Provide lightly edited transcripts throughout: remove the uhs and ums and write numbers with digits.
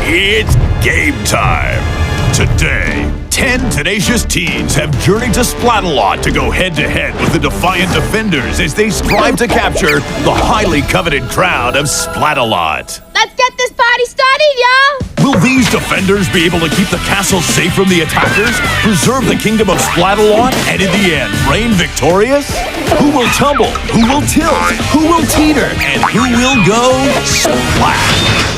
It's game time. Today, 10 tenacious teens have journeyed to Splat-A-Lot to go head-to-head with the defiant defenders as they strive to capture the highly coveted crown of Splat-A-Lot. Let's get this party started, y'all! Will these defenders be able to keep the castle safe from the attackers, preserve the kingdom of Splat-A-Lot, and in the end, reign victorious? Who will tumble? Who will tilt? Who will teeter? And who will go splat?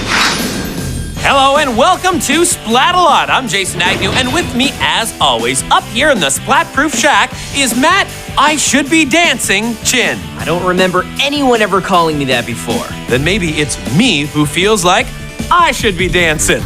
Hello and welcome to Splat-A-Lot. I'm Jason Agnew, and with me, as always, up here in the Splat-Proof Shack is Matt, I should be dancing, Chin. I don't remember anyone ever calling me that before. Then maybe it's me who feels like I should be dancing.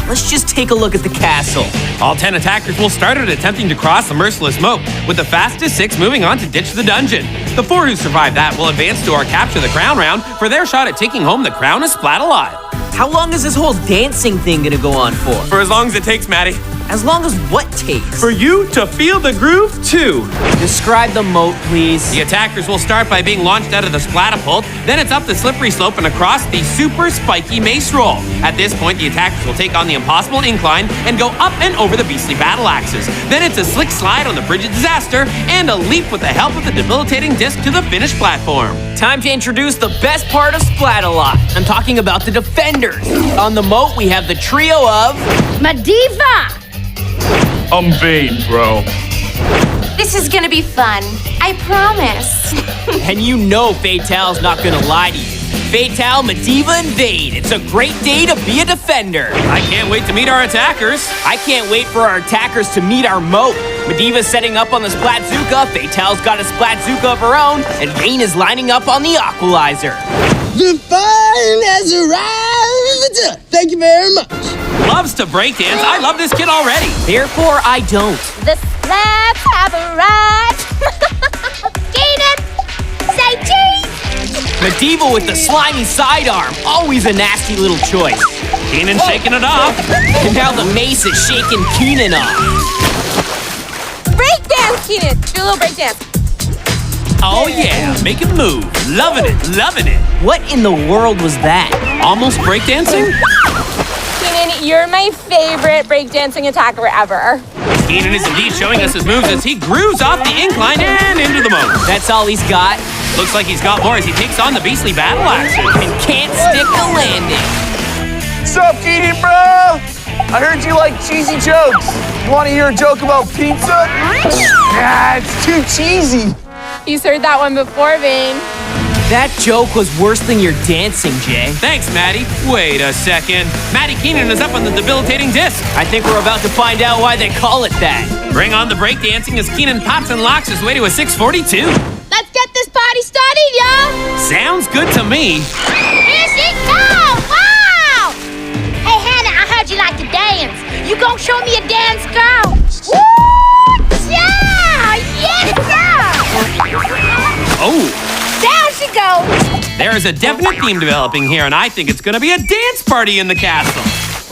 Let's just take a look at the castle. All 10 attackers will start at attempting to cross the merciless moat, with the fastest 6 moving on to ditch the dungeon. The 4 who survive that will advance to our Capture the Crown round for their shot at taking home the crown of Splat-A-Lot. How long is this whole dancing thing gonna go on for? For as long as it takes, Maddie. As long as what takes? For you to feel the groove, too. Describe the moat, please. The attackers will start by being launched out of the Splat-A-Pult, then it's up the slippery slope and across the super spiky mace roll. At this point, the attackers will take on the impossible incline and go up and over the beastly battle axes. Then it's a slick slide on the bridge of disaster and a leap with the help of the debilitating disc to the finished platform. Time to introduce the best part of Splat-A-Lot. I'm talking about the defenders. On the moat, we have the trio of... Madiva! I'm vain, bro. This is gonna be fun. I promise. And you know Fatal's not gonna lie to you. Fatal, Madiva, and Vade. It's a great day to be a defender. I can't wait to meet our attackers. I can't wait for our attackers to meet our moat. Madiva's setting up on the Splat-Zuka, Fatal's got a Splat-Zuka of her own, and Vane is lining up on the Aqualizer. The fun has arrived! Thank you very much. Loves to breakdance. I love this kid already. Therefore, I don't. The Splats have arrived! Keenan! Say cheese! Madiva with the slimy sidearm, always a nasty little choice. Keenan shaking it off. And now the mace is shaking Keenan off. Breakdance, Keenan! Do a little breakdance. Oh yeah, make it move. Loving it, loving it. What in the world was that? Almost breakdancing? Keenan, you're my favorite breakdancing attacker ever. Keenan is indeed showing us his moves as he grooves off the incline and into the moat. That's all he's got? Looks like he's got more as he takes on the beastly battle axes. And can't stick the landing. Sup, Keenan, bro? I heard you like cheesy jokes. You want to hear a joke about pizza? Nah, it's too cheesy. He's heard that one before, Vane. That joke was worse than your dancing, Jay. Thanks, Maddie. Wait a second. Maddie Keenan is up on the debilitating disc. I think we're about to find out why they call it that. Bring on the breakdancing as Keenan pops and locks his way to a 642. Let's get this party started, y'all! Sounds good to me. Here she goes! Wow! Hey, Hannah, I heard you like to dance. You gonna show me a dance, girl? Woo! Yeah! Yes, sir! Oh, Down she goes! there is a definite theme developing here, and I think it's going to be a dance party in the castle.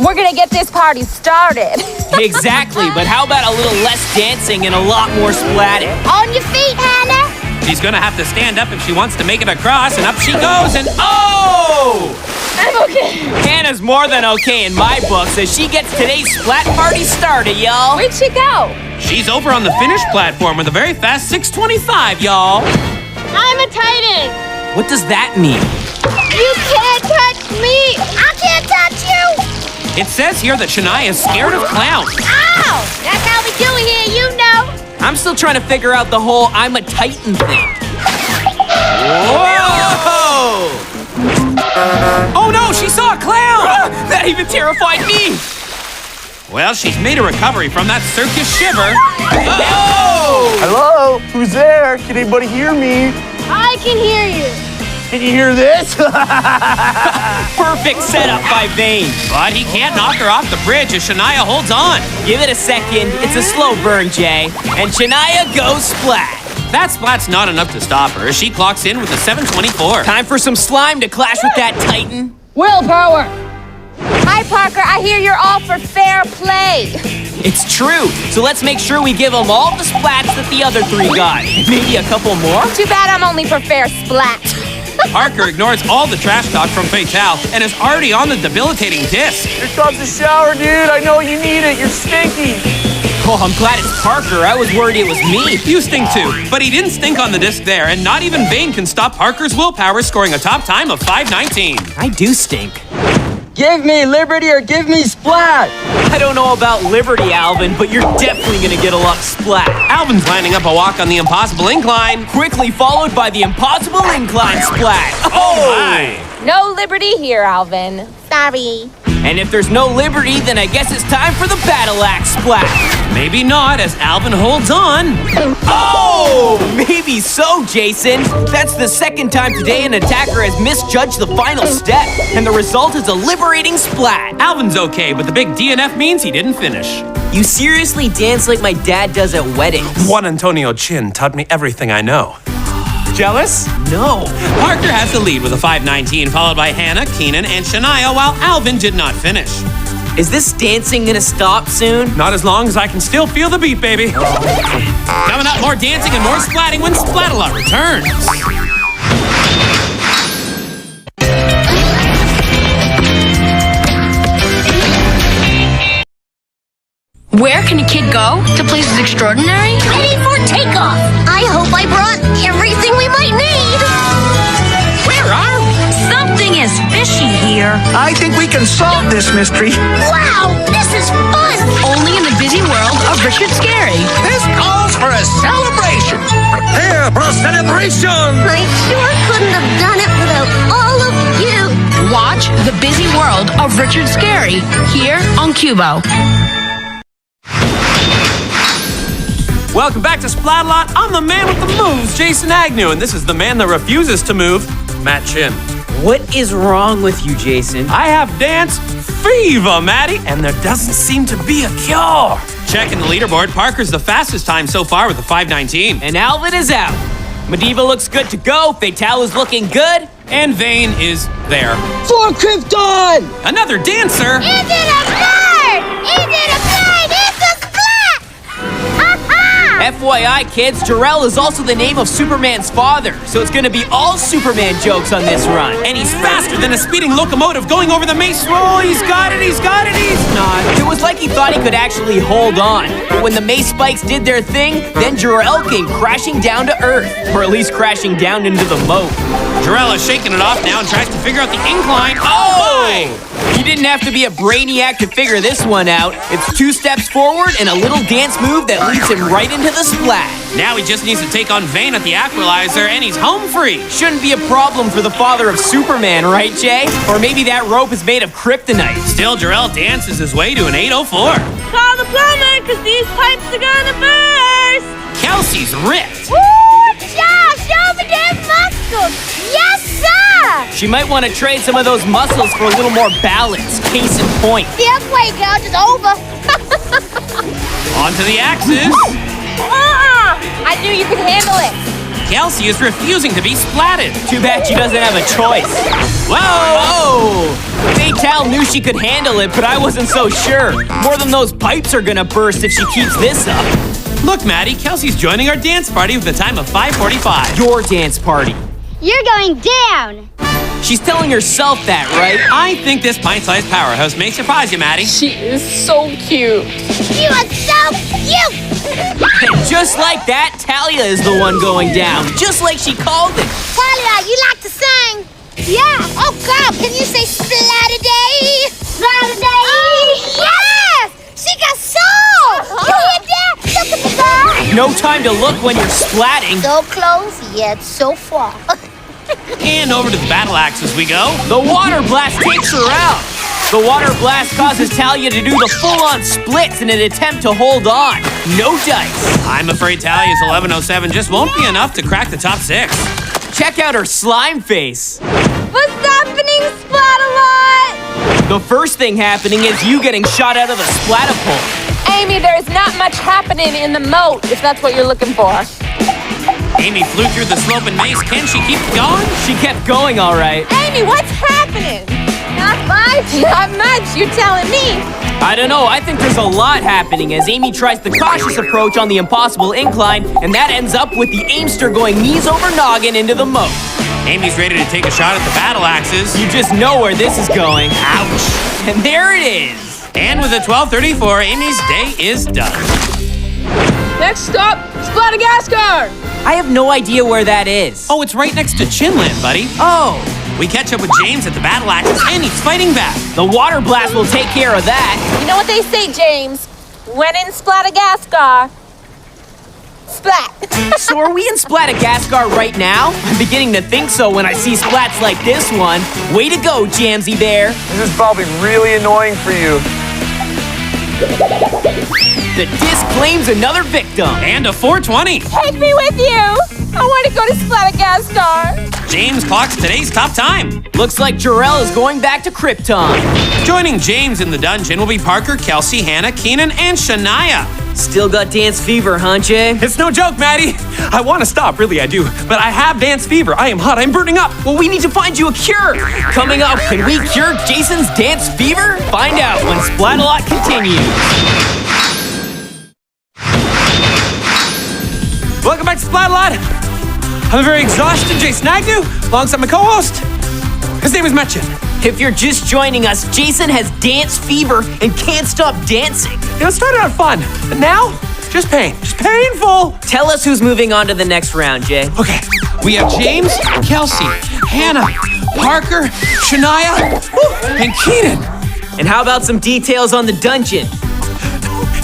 We're gonna get this party started. Exactly, but how about a little less dancing and a lot more splatting? On your feet, Hannah! She's going to have to stand up if she wants to make it across, and up she goes, and oh! I'm okay. Hannah's more than okay in my books as she gets today's splat party started, y'all. Where'd she go? She's over on the finish platform with a very fast 625, y'all. I'm a Titan. What does that mean? You can't touch me. I can't touch you. It says here that Shania is scared of clowns. Ow! That's how we do it here, you know. I'm still trying to figure out the whole I'm a Titan thing. Whoa! Oh no, she saw a clown! That even terrified me. Well, she's made a recovery from that circus shiver. Oh! Hello? Who's there? Can anybody hear me? I can hear you. Can you hear this? Perfect setup by Vane. But he can't knock her off the bridge as Shania holds on. Give it a second. It's a slow burn, Jay. And Shania goes splat. That splat's not enough to stop her as she clocks in with a 724. Time for some slime to clash with that Titan. Willpower. Hi, Parker. I hear you're all for fair play. It's true. So let's make sure we give them all the splats that the other 3 got. Maybe a couple more. Too bad I'm only for fair splat. Parker ignores all the trash talk from Fatale and is already on the debilitating disc. Here comes the shower, dude. I know you need it. You're stinky. Oh, I'm glad it's Parker. I was worried it was me. You stink too, but he didn't stink on the disc there, and not even Vane can stop Parker's willpower, scoring a top time of 5:19. I do stink. Give me Liberty or give me Splat! I don't know about Liberty, Alvin, but you're definitely gonna get a lot of splat. Alvin's lining up a walk on the impossible incline. Quickly followed by the impossible incline splat. Oh my! No liberty here, Alvin. Sorry. And if there's no Liberty, then I guess it's time for the battle axe splat. Maybe not, as Alvin holds on. Oh, maybe so, Jason. That's the second time today an attacker has misjudged the final step, and the result is a liberating splat. Alvin's okay, but the big DNF means he didn't finish. You seriously dance like my dad does at weddings. Juan Antonio Chin taught me everything I know. Jealous? No. Parker has the lead with a 5:19, followed by Hannah, Keenan, and Shania, while Alvin did not finish. Is this dancing gonna stop soon? Not as long as I can still feel the beat, baby. Coming up, more dancing and more splatting when Splat-A-Lot returns. Where can a kid go? To places extraordinary? Ready for takeoff. I hope I brought everything we might need. Where are we? Something is fishy here. I think we can solve this mystery. Wow, this is fun. Only in the busy world of Richard Scary. This calls for a celebration. Prepare for a celebration. I sure couldn't have done it without all of you. Watch The Busy World of Richard Scary here on Qubo. Welcome back to Splat-A-Lot. I'm the man with the moves, Jason Agnew, and this is the man that refuses to move, Matt Chin. What is wrong with you, Jason? I have dance fever, Matty, and there doesn't seem to be a cure. Checking the leaderboard, Parker's the fastest time so far with a 5:19. And Alvin is out. Mediva looks good to go. Fatale is looking good. And Vane is there. For Krypton! Another dancer! Is it a bird? Is it a plane? It's a splat! Ha ha! FYI, kids, Jarrell is also the name of Superman's father, so it's gonna be all Superman jokes on this run. And he's faster than a speeding locomotive going over the mace roll. He's got it, he's got it, he's not. It was like he thought he could actually hold on. But when the mace spikes did their thing, then Jarrell came crashing down to Earth. Or at least crashing down into the moat. Jarrell is shaking it off now and tries to figure out the incline. Oh my! You didn't have to be a brainiac to figure this one out. It's 2 steps forward and a little dance move that leads him right into the splat. Now he just needs to take on Vane at the Aqualizer and he's home free. Shouldn't be a problem for the father of Superman, right, Jay? Or maybe that rope is made of kryptonite. Still, Jarrell dances his way to an 8:04. Call the plumber, because these pipes are gonna burst. Kelsey's ripped. Show me them muscles. Yes, sir. She might want to trade some of those muscles for a little more balance. Case in point. This way, girl, it's over. Onto the axes. I knew you could handle it. Kelsey is refusing to be splatted. Too bad she doesn't have a choice. Whoa! Fatale knew she could handle it, but I wasn't so sure. More than those pipes are gonna burst if she keeps this up. Look, Maddie, Kelsey's joining our dance party with a time of 5:45. Your dance party. You're going down. She's telling herself that, right? I think this pint-sized powerhouse may surprise you, Maddie. She is so cute. You are so cute. And just like that, Talia is the one going down. Just like she called it. Talia, you like to sing? Yeah. Oh, girl, can you say Splat-A-Day? Splat-A-Day. Oh, yes. She got soul. You hear that? Look at the girl. No time to look when you're splatting. So close, yet so far. And over to the battle axe as we go. The water blast takes her out. The water blast causes Talia to do the full-on splits in an attempt to hold on. No dice. I'm afraid Talia's 11:07 just won't be enough to crack the top 6. Check out her slime face. What's happening, Splat-A-Lot? The first thing happening is you getting shot out of the Splat-A-Pole. Amy, there's not much happening in the moat, if that's what you're looking for. Amy flew through the sloping maze. Can she keep going? She kept going all right. Amy, what's happening? Not much. Not much, you're telling me. I don't know, I think there's a lot happening as Amy tries the cautious approach on the impossible incline, and that ends up with the aimster going knees over noggin into the moat. Amy's ready to take a shot at the battle axes. You just know where this is going. Ouch. And there it is. And with a 12:34, Amy's day is done. Next stop, Splat-A-Got. I have no idea where that is. Oh, it's right next to Chinland, buddy. Oh, We catch up with James at the battle axes, and he's fighting back. the water blast will take care of that. You know what they say, James? When in Splat-A-Got. Splat. So are we in Splat-A-Got right now? I'm beginning to think so when I see splats like this one. Way to go, Jamsy Bear. This is probably really annoying for you. The disc claims another victim. And a 420. Take me with you. I want to go to Splat-A-Got. James clocks today's top time. Looks like Jarrell is going back to Krypton. Joining James in the dungeon will be Parker, Kelsey, Hannah, Keenan, and Shania. Still got dance fever, huh, Jay? It's no joke, Maddie. I want to stop, really I do. But I have dance fever. I am hot. I'm burning up. Well, we need to find you a cure. Coming up, can we cure Jason's dance fever? Find out when Splat-A-Lot continues. Welcome back to Splat-A-Lot. I'm very exhausted, Jason Agnew, alongside my co-host. His name is Metchin. If you're just joining us, Jason has dance fever and can't stop dancing. You know, it started out fun, but now, just pain. Just painful. Tell us who's moving on to the next round, Jay. Okay, we have James, Kelsey, Hannah, Parker, Shania, and Keenan. And how about some details on the dungeon?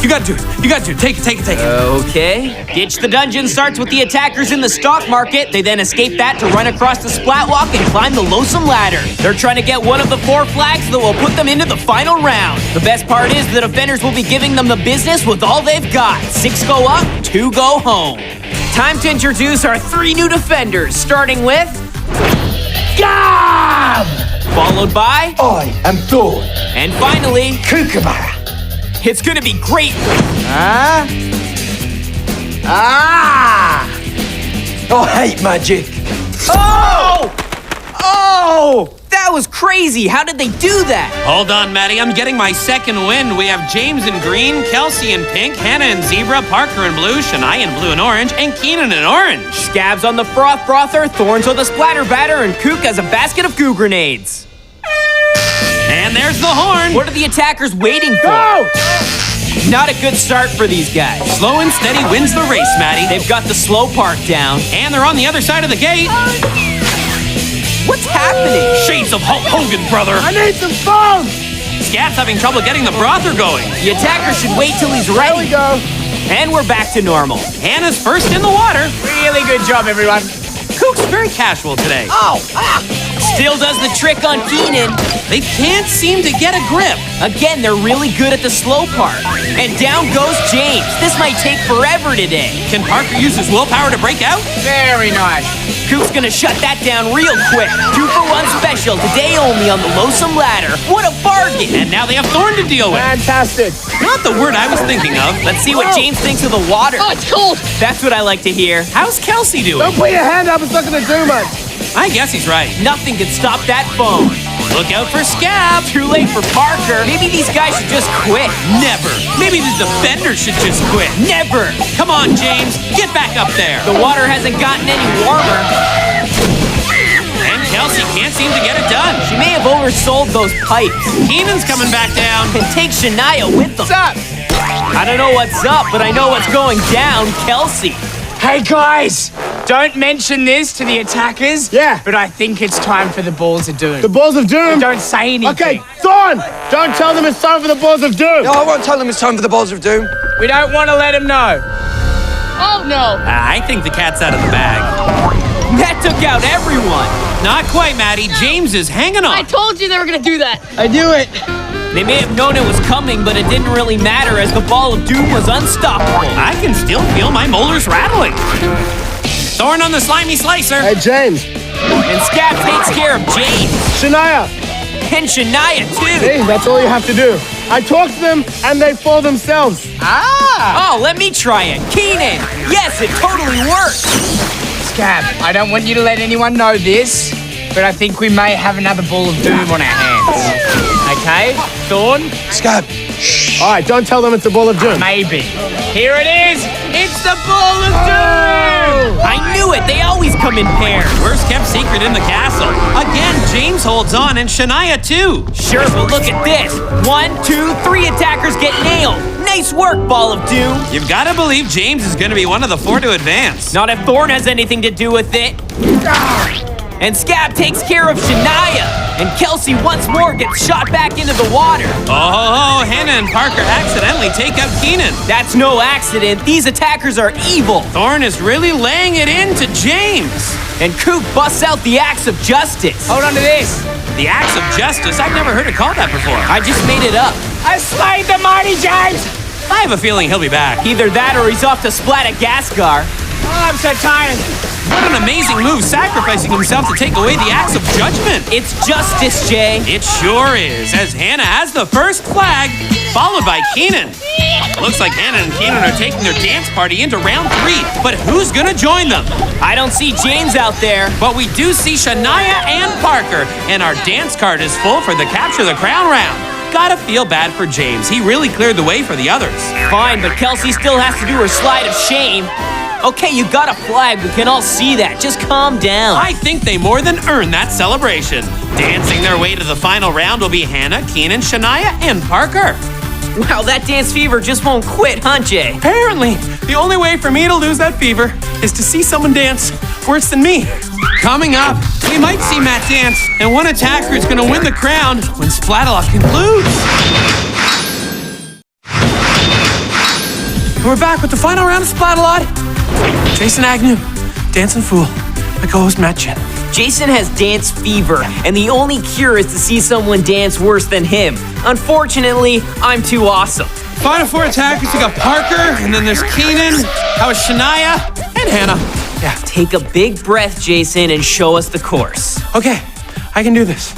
You gotta do it. You gotta do it. Take it. Okay. Ditch the dungeon starts with the attackers in the stock market. They then escape that to run across the splat walk and climb the loathsome ladder. They're trying to get one of the 4 flags that will put them into the final round. The best part is the defenders will be giving them the business with all they've got. 6 go up, 2 go home. Time to introduce our 3 new defenders, starting with... Gab! Followed by... I am Thor. And finally... Kookaburra. It's gonna be great. I hate magic. Oh! That was crazy. How did they do that? Hold on, Maddie. I'm getting my second win. We have James in green, Kelsey in pink, Hannah in zebra, Parker in blue, Shania in blue and orange, and Keenan in orange. Scabs on the froth frother, Thorns on the splatter batter, and Kook has a basket of goo grenades. And there's the horn. What are the attackers waiting for? Go! Not a good start for these guys. Slow and steady wins the race, Maddie. They've got the slow part down. And they're on the other side of the gate. What's happening? Shades of Hulk Hogan, brother. I need some foam. Scab's having trouble getting the brother going. The attacker should wait till he's There ready. we go. And we're back to normal. Hannah's first in the water. Really good job, everyone. Kook's very casual today. Still does the trick on Keenan. They can't seem to get a grip. Again, they're really good at the slow part. And down goes James. This might take forever today. Can Parker use his willpower to break out? Very nice. Kook's gonna shut that down real quick. 2 for 1 special, today only on the loathsome ladder. What a bargain! And now they have Thorn to deal with. Fantastic. Not the word I was thinking of. Let's see what James thinks of the water. Oh, it's cold. That's what I like to hear. How's Kelsey doing? Don't put your hand up. It's not going to do much. I guess he's right. Nothing can stop that phone. Look out for Scab. Too late for Parker. Maybe these guys should just quit. Never. Maybe the defender should just quit. Never. Come on, James. Get back up there. The water hasn't gotten any warmer. And Kelsey can't seem to get it done. She may have oversold those pipes. Keenan's coming back down. And take Shania with them. What's up? I don't know what's up, but I know what's going down. Kelsey. Hey guys, don't mention this to the attackers. Yeah. But I think it's time for the balls of doom. The balls of doom. Don't say anything. Okay, Thorn. Don't tell them it's time for the balls of doom. No, I won't tell them it's time for the balls of doom. We don't want to let them know. Oh, no. I think the cat's out of the bag. That took out everyone. Not quite, Maddie. James is hanging I on. told you they were going to do that. I knew it. They may have known it was coming, but it didn't really matter as the ball of doom was unstoppable. I can still feel my molars rattling. Thorn on the slimy slicer. Hey, James. And Scab takes care of James. Shania. And Shania, too. See, that's all you have to do. I talk to them, and they fall themselves. Oh, let me try it. Keenan. Yes, it totally worked. Scab, I don't want you to let anyone know this, but I think we may have another ball of doom on our hands. Okay, Thorn? Scott. All right, don't tell them it's the Ball of Doom. Maybe. Here it is! It's the Ball of Doom! I knew it! They always come in pairs. Worst kept secret in the castle. Again, James holds on, and Shania too. Sure, but look at this. 1, 2, 3 attackers get nailed. Nice work, Ball of Doom. You've got to believe James is going to be one of the 4 to advance. Not if Thorn has anything to do with it. And Scab takes care of Shania. And Kelsey once more gets shot back into the water. Oh, Hannah and Parker accidentally take out Keenan. That's no accident. These attackers are evil. Thorn is really laying it into James. And Coop busts out the Axe of Justice. Hold on to this. The Axe of Justice? I've never heard it called that before. I just made it up. I slayed the mighty James! I have a feeling he'll be back. Either that or he's off to Splat-A-Got. Oh, I'm so tired. What an amazing move, sacrificing himself to take away the Axe of Judgment. It's justice, Jay. It sure is, as Hannah has the first flag, followed by Keenan. Looks like Hannah and Keenan are taking their dance party into round 3, but who's gonna join them? I don't see James out there. But we do see Shania and Parker, and our dance card is full for the Capture the Crown round. Gotta feel bad for James. He really cleared the way for the others. Fine, but Kelsey still has to do her slide of shame. Okay, you got a flag. We can all see that. Just calm down. I think they more than earned that celebration. Dancing their way to the final round will be Hannah, Keenan, Shania, and Parker. Wow, that dance fever just won't quit, huh, Jay? Apparently, the only way for me to lose that fever is to see someone dance worse than me. Coming up, we might see Matt dance, and one attacker is going to win the crown when Splat-A-Lot concludes. We're back with the final round of Splat-A-Lot. Jason Agnew, Dancing Fool, my co-host Matt Chen. Jason has dance fever, and the only cure is to see someone dance worse than him. Unfortunately, I'm too awesome. Final 4 attackers, you got Parker, and then there's Keenan, how is Shania, and Hannah. Yeah. Take a big breath, Jason, and show us the course. Okay, I can do this.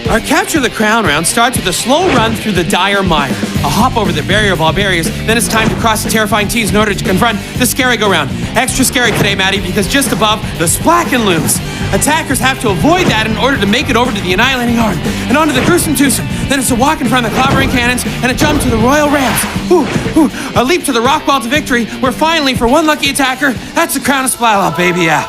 Our Capture the Crown round starts with a slow run through the dire mire, a hop over the barrier of all barriers, then it's time to cross the terrifying T's in order to confront the scary go-round. Extra scary today, Maddie, because just above, the Splacken looms. Attackers have to avoid that in order to make it over to the Annihilating Arm, and onto the Gruesome Twosome. Then it's a walk in front of the Clobbering Cannons, and a jump to the Royal Rams. A leap to the Rock Wall to victory, where finally, for one lucky attacker, that's the crown of Splat-A-Lot, baby, yeah.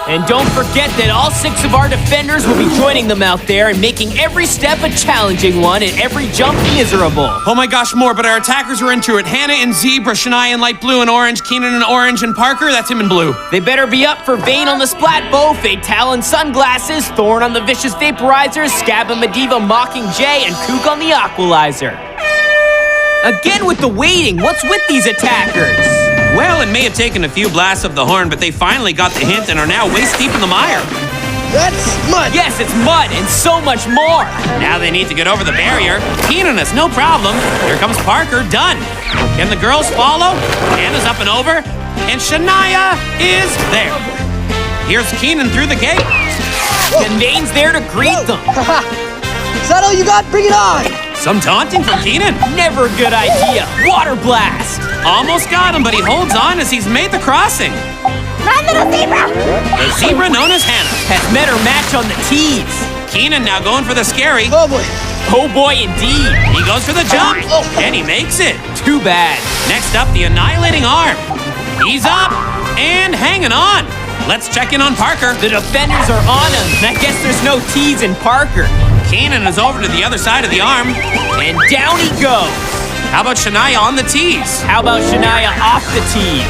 And don't forget that all 6 of our defenders will be joining them out there and making every step a challenging one and every jump miserable. Oh my gosh, more, but our attackers are into it. Hannah in zebra, Shania in light blue and orange, Keenan in orange, and Parker, that's him in blue. They better be up for Vane on the Splat Bow, Fatale and Sunglasses, Thorn on the Vicious Vaporizers, Scab and Mediva mocking Jay, and Kook on the Aqualizer. Again with the waiting, what's with these attackers? Well, it may have taken a few blasts of the horn, but they finally got the hint and are now waist deep in the mire. That's mud. Yes, it's mud and so much more. Now they need to get over the barrier. Keenan has no problem. Here comes Parker, done. Can the girls follow? Hannah's up and over, and Shania is there. Here's Keenan through the gate. And Vane's there to greet them. Is that all you got? Bring it on. Some taunting from Keenan. Never a good idea. Water blast. Almost got him, but he holds on as he's made the crossing. Run, little zebra! The zebra known as Hannah has met her match on the tees. Keenan now going for the scary. Oh boy. Oh boy, indeed. He goes for the jump, and he makes it. Too bad. Next up, the Annihilating Arm. He's up and hanging on. Let's check in on Parker. The defenders are on him, and I guess there's no tees in Parker. Keenan is over to the other side of the arm. And down he goes. How about Shania on the tees? How about Shania off the tees?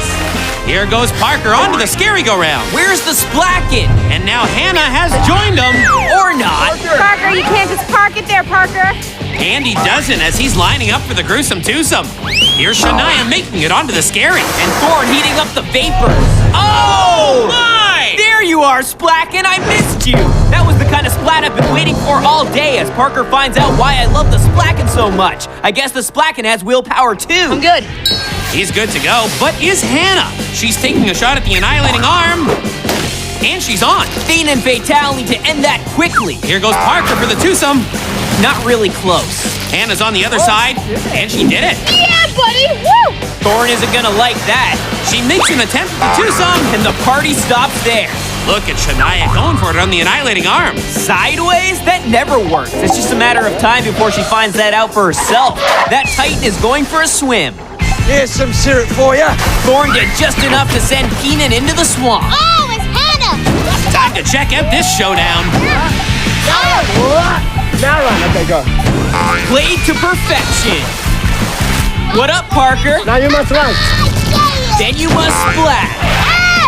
Here goes Parker onto the scary go-round. Where's the Splacken? And now Hannah has joined him. Or not. Parker, you can't just park it there, Parker. And he doesn't as he's lining up for the Gruesome Twosome. Here's Shania making it onto the scary. And Thorn heating up the vapors. Oh my! There you are, Splacken. I missed you. That was the kind of splat I've been waiting for all day as Parker finds out why I love the Splacken so much. I guess the Splacken has willpower too. I'm good. He's good to go, but is Hannah? She's taking a shot at the Annihilating Arm. And she's on. Thane and Fatale need to end that quickly. Here goes Parker for the twosome. Not really close. Hannah's on the other side, and she did it. Yeah, buddy! Woo! Thorn isn't gonna like that. She makes an attempt at the twosome. And the party stops there. Look at Shania going for it on the annihilating arm. Sideways? That never works. It's just a matter of time before she finds that out for herself. That Titan is going for a swim. Here's some syrup for you. Thorn did just enough to send Keenan into the swamp. Oh, it's Hannah! Time to check out this showdown. Now run. Okay, go. Played to perfection. What up, Parker? Now you must run. Then you must splat.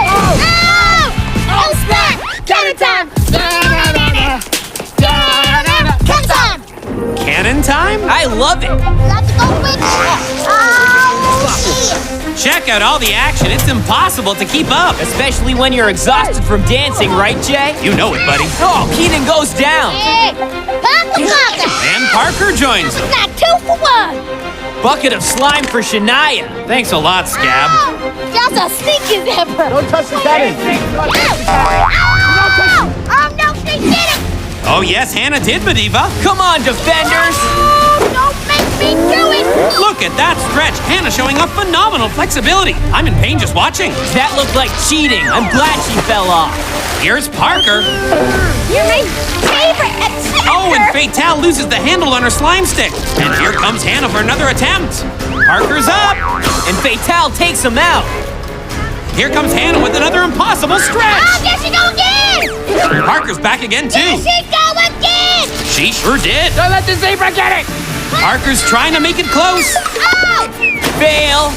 Oh, Splat! Cannon time! Cannon time! Cannon time? I love it. Let's go, Rich! Oh, shit! Check out all the action. It's impossible to keep up. Especially when you're exhausted from dancing, right, Jay? You know it, buddy. Oh, Keenan goes down. Hey, Parker! And Parker joins him. Not 2 for 1! Bucket of slime for Shania. Thanks a lot, Scab. That's a stinky zipper! Don't touch the cannon. Oh, no, she did it! Oh, yes, Hannah did, Mediva. Come on, defenders. Oh, don't make me do it! Look at that stretch. Hannah showing off phenomenal flexibility. I'm in pain just watching. That looked like cheating. I'm glad she fell off. Here's Parker. You're my favorite attacker! Oh, and Fatale loses the handle on her slime stick. And here comes Hannah for another attempt. Parker's up. And Fatale takes him out. Here comes Hannah with another impossible stretch. Oh, there she go again! Parker's back again, There too. she go again! She sure did. Don't let the zebra get it! Parker's trying to make it close. Oh! Fail.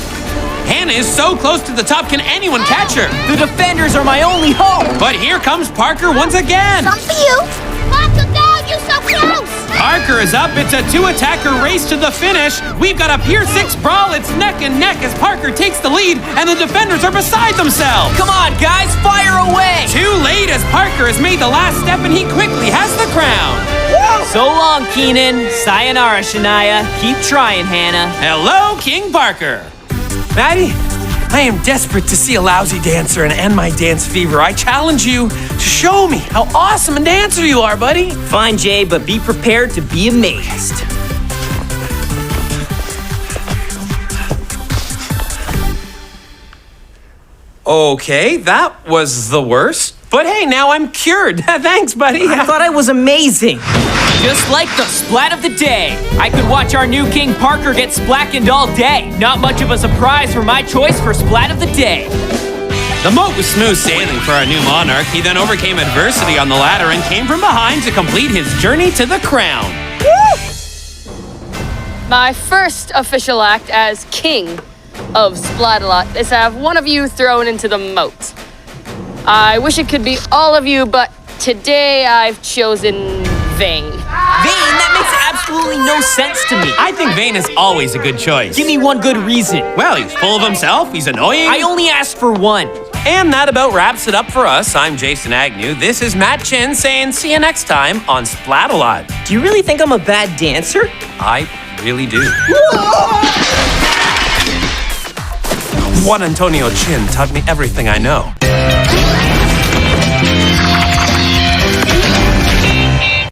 Hannah is so close to the top, can anyone catch her? The defenders are my only hope. But here comes Parker once again. Some for you! Parker, go! You're so close! Parker is up. It's a 2-attacker race to the finish. We've got a Pier 6 brawl. It's neck and neck as Parker takes the lead, and the defenders are beside themselves. Come on, guys, fire away. Too late as Parker has made the last step, and he quickly has the crown. So long, Keenan. Sayonara, Shania. Keep trying, Hannah. Hello, King Parker. Maddie, I am desperate to see a lousy dancer and end my dance fever. I challenge you to show me how awesome a dancer you are, buddy. Fine, Jay, but be prepared to be amazed. Okay, that was the worst. But hey, now I'm cured. Thanks, buddy. I thought I was amazing. Just like the splat of the day. I could watch our new King Parker get splackened all day. Not much of a surprise for my choice for splat of the day. The moat was smooth sailing for our new monarch. He then overcame adversity on the ladder and came from behind to complete his journey to the crown. My first official act as king of Splat-A-Lot is to have one of you thrown into the moat. I wish it could be all of you, but today I've chosen Vane. Vane, that makes absolutely no sense to me. I think Vane is always a good choice. Give me one good reason. Well, he's full of himself, he's annoying. I only asked for one. And that about wraps it up for us. I'm Jason Agnew. This is Matt Chin saying see you next time on Splat-A-Lot. Do you really think I'm a bad dancer? I really do. Juan Antonio Chin taught me everything I know.